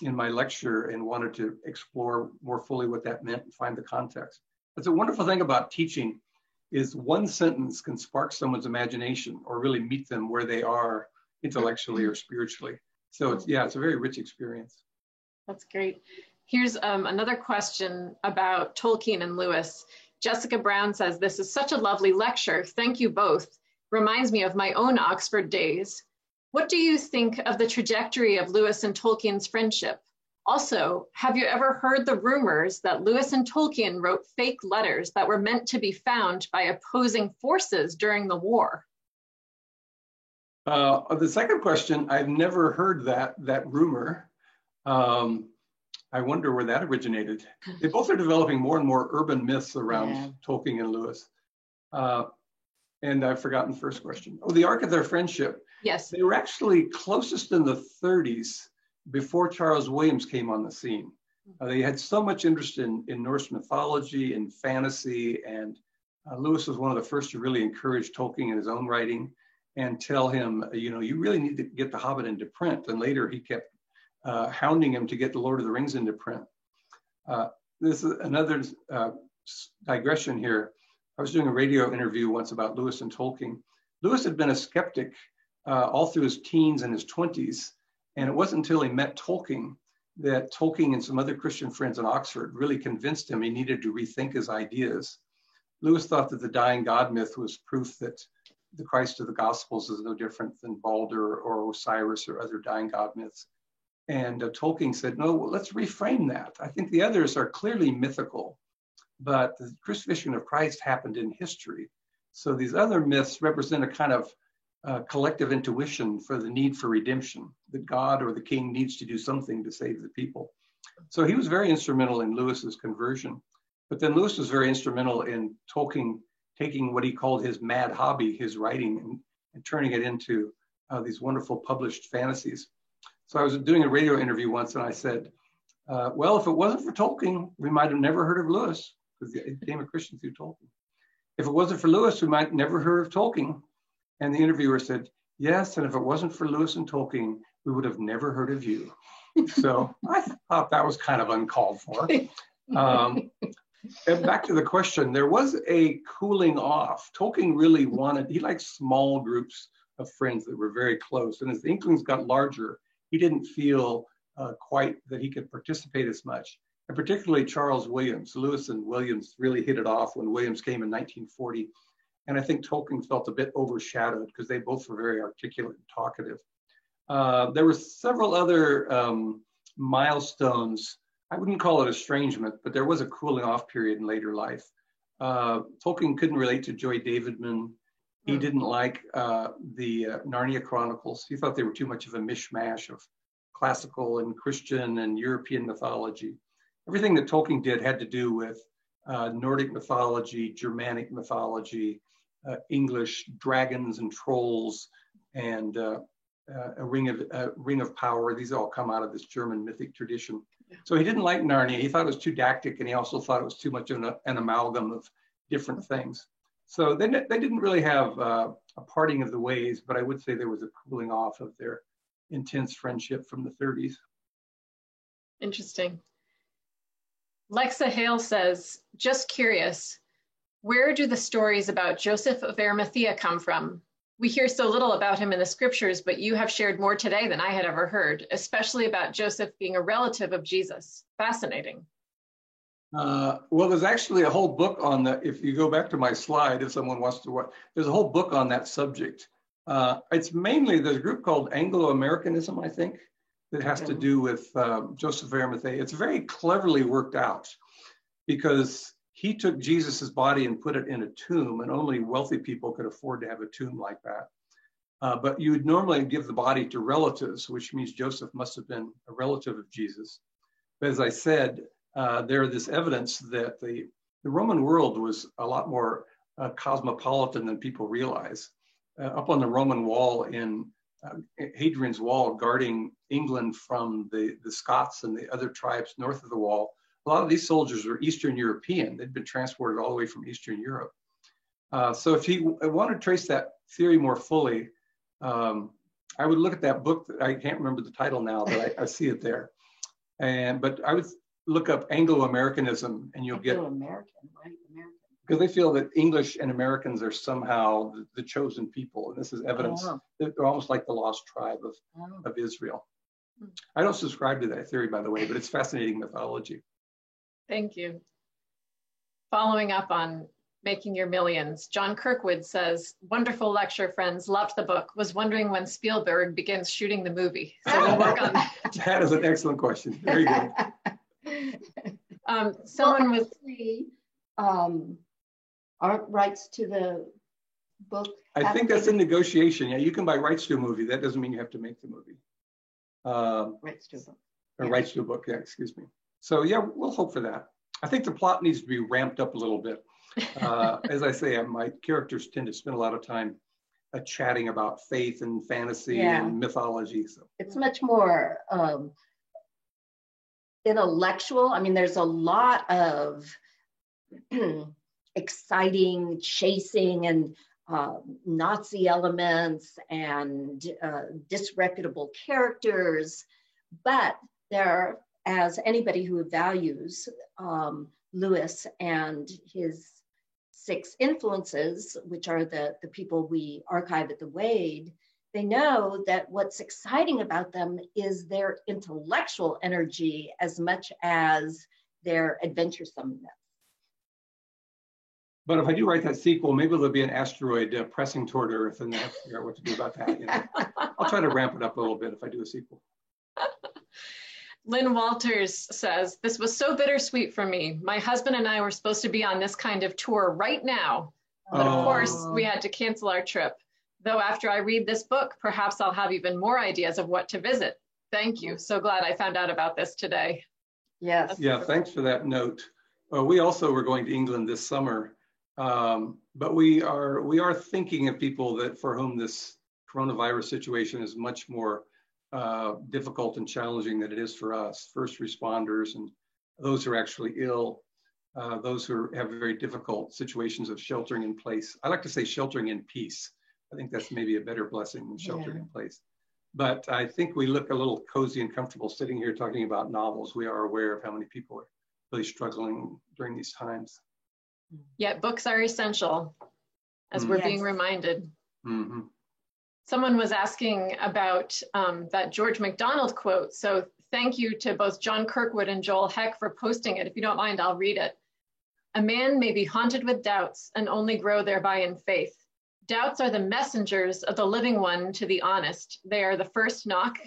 S3: my lecture and wanted to explore more fully what that meant and find the context. That's a wonderful thing about teaching is one sentence can spark someone's imagination or really meet them where they are intellectually or spiritually. So it's a very rich experience.
S1: That's great. Here's another question about Tolkien and Lewis. Jessica Brown says, this is such a lovely lecture. Thank you both. Reminds me of my own Oxford days. What do you think of the trajectory of Lewis and Tolkien's friendship? Also, have you ever heard the rumors that Lewis and Tolkien wrote fake letters that were meant to be found by opposing forces during the war?
S3: The second question, I've never heard that rumor. I wonder where that originated. They both are developing more and more urban myths around Tolkien and Lewis. And I've forgotten the first question. Oh, the arc of their friendship.
S1: Yes.
S3: They were actually closest in the 30s before Charles Williams came on the scene. They had so much interest in Norse mythology and fantasy, and Lewis was one of the first to really encourage Tolkien in his own writing and tell him, you really need to get The Hobbit into print. And later he kept hounding him to get The Lord of the Rings into print. This is another digression here. I was doing a radio interview once about Lewis and Tolkien. Lewis had been a skeptic all through his teens and his 20s. And it wasn't until he met Tolkien that Tolkien and some other Christian friends in Oxford really convinced him he needed to rethink his ideas. Lewis thought that the dying God myth was proof that the Christ of the Gospels is no different than Balder or Osiris or other dying God myths. And Tolkien said, no, let's reframe that. I think the others are clearly mythical, but the crucifixion of Christ happened in history. So these other myths represent a kind of collective intuition for the need for redemption, that God or the king needs to do something to save the people. So he was very instrumental in Lewis's conversion. But then Lewis was very instrumental in Tolkien taking what he called his mad hobby, his writing, and turning it into these wonderful published fantasies. So I was doing a radio interview once and I said, well, if it wasn't for Tolkien, we might have never heard of Lewis, because he became a Christian through Tolkien. If it wasn't for Lewis, we might never heard of Tolkien. And the interviewer said, yes, and if it wasn't for Lewis and Tolkien, we would have never heard of you. So I thought that was kind of uncalled for. And back to the question, there was a cooling off. Tolkien really wanted, he liked small groups of friends that were very close. And as the Inklings got larger, he didn't feel quite that he could participate as much. And particularly Charles Williams. Lewis and Williams really hit it off when Williams came in 1940. And I think Tolkien felt a bit overshadowed because they both were very articulate and talkative. There were several other milestones. I wouldn't call it estrangement, but there was a cooling off period in later life. Tolkien couldn't relate to Joy Davidman. He didn't like the Narnia Chronicles. He thought they were too much of a mishmash of classical and Christian and European mythology. Everything that Tolkien did had to do with Nordic mythology, Germanic mythology, English dragons and trolls, and a ring of power. These all come out of this German mythic tradition. So he didn't like Narnia. He thought it was too didactic, and he also thought it was too much of an amalgam of different things. So they didn't really have a parting of the ways, but I would say there was a cooling off of their intense friendship from the 30s.
S1: Interesting. Lexa Hale says, just curious, where do the stories about Joseph of Arimathea come from? We hear so little about him in the scriptures, but you have shared more today than I had ever heard, especially about Joseph being a relative of Jesus. Fascinating.
S3: Well, there's actually a whole book on that. If you go back to my slide, if someone wants to watch, there's a whole book on that subject. It's mainly, there's a group called Anglo-Americanism, I think, that has to do with Joseph of Arimathea. It's very cleverly worked out because he took Jesus's body and put it in a tomb, and only wealthy people could afford to have a tomb like that. But you would normally give the body to relatives, which means Joseph must have been a relative of Jesus. But as I said, there is this evidence that the Roman world was a lot more cosmopolitan than people realize. Up on the Roman wall in Hadrian's Wall, guarding England from the Scots and the other tribes north of the wall, a lot of these soldiers were Eastern European. They'd been transported all the way from Eastern Europe. So if you want to trace that theory more fully, I would look at that book. I can't remember the title now, but I see it there. But I would look up Anglo-Americanism, and you'll get
S2: Anglo-American, right? American.
S3: Because they feel that English and Americans are somehow the chosen people, and this is evidence that they're almost like the lost tribe of Israel. I don't subscribe to that theory, by the way, but it's fascinating mythology.
S1: Thank you. Following up on Making Your Millions, John Kirkwood says, wonderful lecture, friends, loved the book, was wondering when Spielberg begins shooting the movie. So we'll work on that.
S3: That is an excellent question. Very good.
S1: Someone was...
S2: aren't rights to the book?
S3: I think that's in negotiation. Yeah, you can buy rights to a movie. That doesn't mean you have to make the movie.
S2: Rights to a book.
S3: Or rights to a book, yeah, excuse me. So yeah, we'll hope for that. I think the plot needs to be ramped up a little bit. As I say, my characters tend to spend a lot of time chatting about faith and fantasy and mythology. So
S2: it's much more intellectual. I mean, there's a lot of exciting chasing and Nazi elements and disreputable characters, but there, as anybody who values Lewis and his 6 influences, which are the people we archive at the Wade, they know that what's exciting about them is their intellectual energy as much as their adventuresomeness.
S3: But if I do write that sequel, maybe there'll be an asteroid pressing toward Earth, and I have to figure out what to do about that. You know? I'll try to ramp it up a little bit if I do a sequel.
S1: Lynn Walters says, this was so bittersweet for me. My husband and I were supposed to be on this kind of tour right now. But of course, we had to cancel our trip. Though after I read this book, perhaps I'll have even more ideas of what to visit. Thank you. So glad I found out about this today.
S2: Yes.
S3: Yeah, thanks for that note. We also were going to England this summer. But we are thinking of people that for whom this coronavirus situation is much more difficult and challenging than it is for us. First responders and those who are actually ill, those who have very difficult situations of sheltering in place. I like to say sheltering in peace. I think that's maybe a better blessing than sheltering in place. But I think we look a little cozy and comfortable sitting here talking about novels. We are aware of how many people are really struggling during these times.
S1: Yet books are essential, as we're being reminded.
S3: Mm-hmm.
S1: Someone was asking about that George MacDonald quote. So thank you to both John Kirkwood and Joel Heck for posting it. If you don't mind, I'll read it. A man may be haunted with doubts and only grow thereby in faith. Doubts are the messengers of the living one to the honest. They are the first knock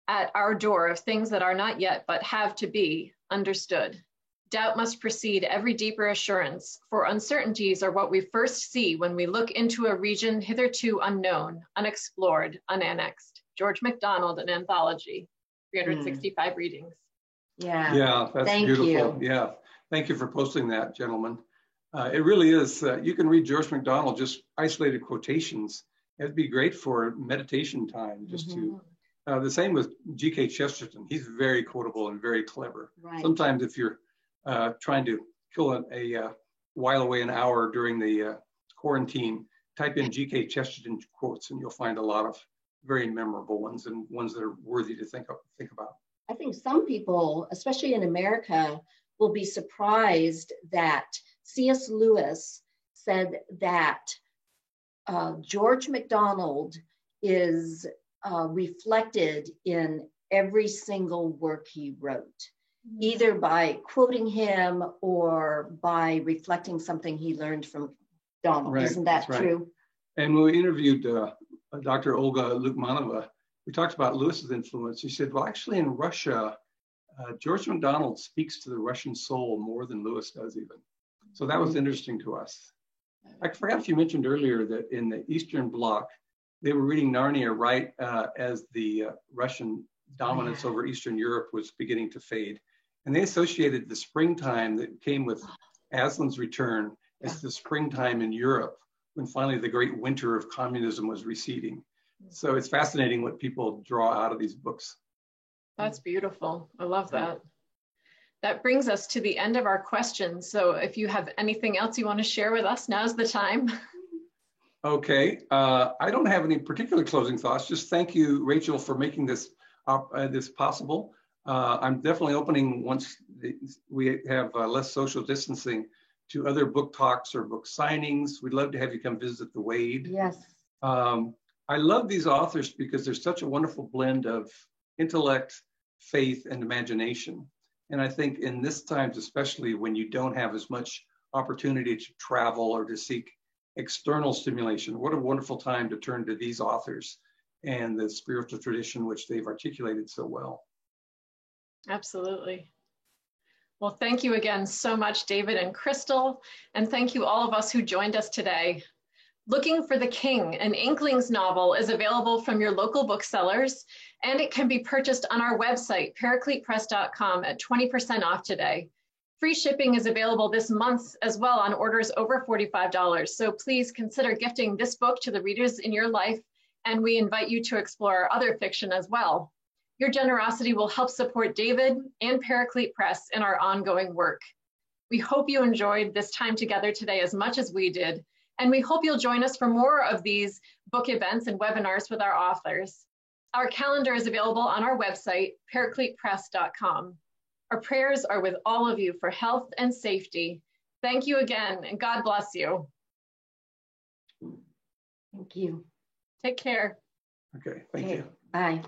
S1: at our door of things that are not yet, but have to be understood. Doubt must precede every deeper assurance, for uncertainties are what we first see when we look into a region hitherto unknown, unexplored, unannexed. George MacDonald, an anthology, 365 readings.
S2: Yeah.
S3: Yeah, that's beautiful. You. Yeah. Thank you for posting that, gentlemen. It really is. You can read George MacDonald, just isolated quotations. It'd be great for meditation time, just to. The same with G.K. Chesterton. He's very quotable and very clever.
S2: Right.
S3: Sometimes if you're trying to kill while away an hour during the quarantine, type in G.K. Chesterton quotes and you'll find a lot of very memorable ones and ones that are worthy to think about.
S2: I think some people, especially in America, will be surprised that C.S. Lewis said that George MacDonald is reflected in every single work he wrote, either by quoting him or by reflecting something he learned from Donald. Right. Isn't that true?
S3: Right. And when we interviewed Dr. Olga Lukmanova, we talked about Lewis's influence. She said, well, actually in Russia, George MacDonald speaks to the Russian soul more than Lewis does even. So that was interesting to us. I forgot if you mentioned earlier that in the Eastern Bloc, they were reading Narnia right as the Russian dominance over Eastern Europe was beginning to fade. And they associated the springtime that came with Aslan's return as the springtime in Europe, when finally the great winter of communism was receding. So it's fascinating what people draw out of these books.
S1: That's beautiful. I love that. That brings us to the end of our questions. So if you have anything else you want to share with us, now's the time.
S3: Okay. I don't have any particular closing thoughts. Just thank you, Rachel, for making this possible. I'm definitely opening, once we have less social distancing, to other book talks or book signings. We'd love to have you come visit the Wade.
S2: Yes.
S3: I love these authors because there's such a wonderful blend of intellect, faith, and imagination. And I think in this times, especially when you don't have as much opportunity to travel or to seek external stimulation, what a wonderful time to turn to these authors and the spiritual tradition which they've articulated so well.
S1: Absolutely. Well, thank you again so much, David and Crystal, and thank you all of us who joined us today. Looking for the King, an Inklings novel, is available from your local booksellers, and it can be purchased on our website, paracletepress.com, at 20% off today. Free shipping is available this month as well on orders over $45. So please consider gifting this book to the readers in your life, and we invite you to explore other fiction as well. Your generosity will help support David and Paraclete Press in our ongoing work. We hope you enjoyed this time together today as much as we did, and we hope you'll join us for more of these book events and webinars with our authors. Our calendar is available on our website, paracletepress.com. Our prayers are with all of you for health and safety. Thank you again, and God bless you.
S2: Thank you.
S1: Take care.
S3: Okay, thank you.
S2: Bye.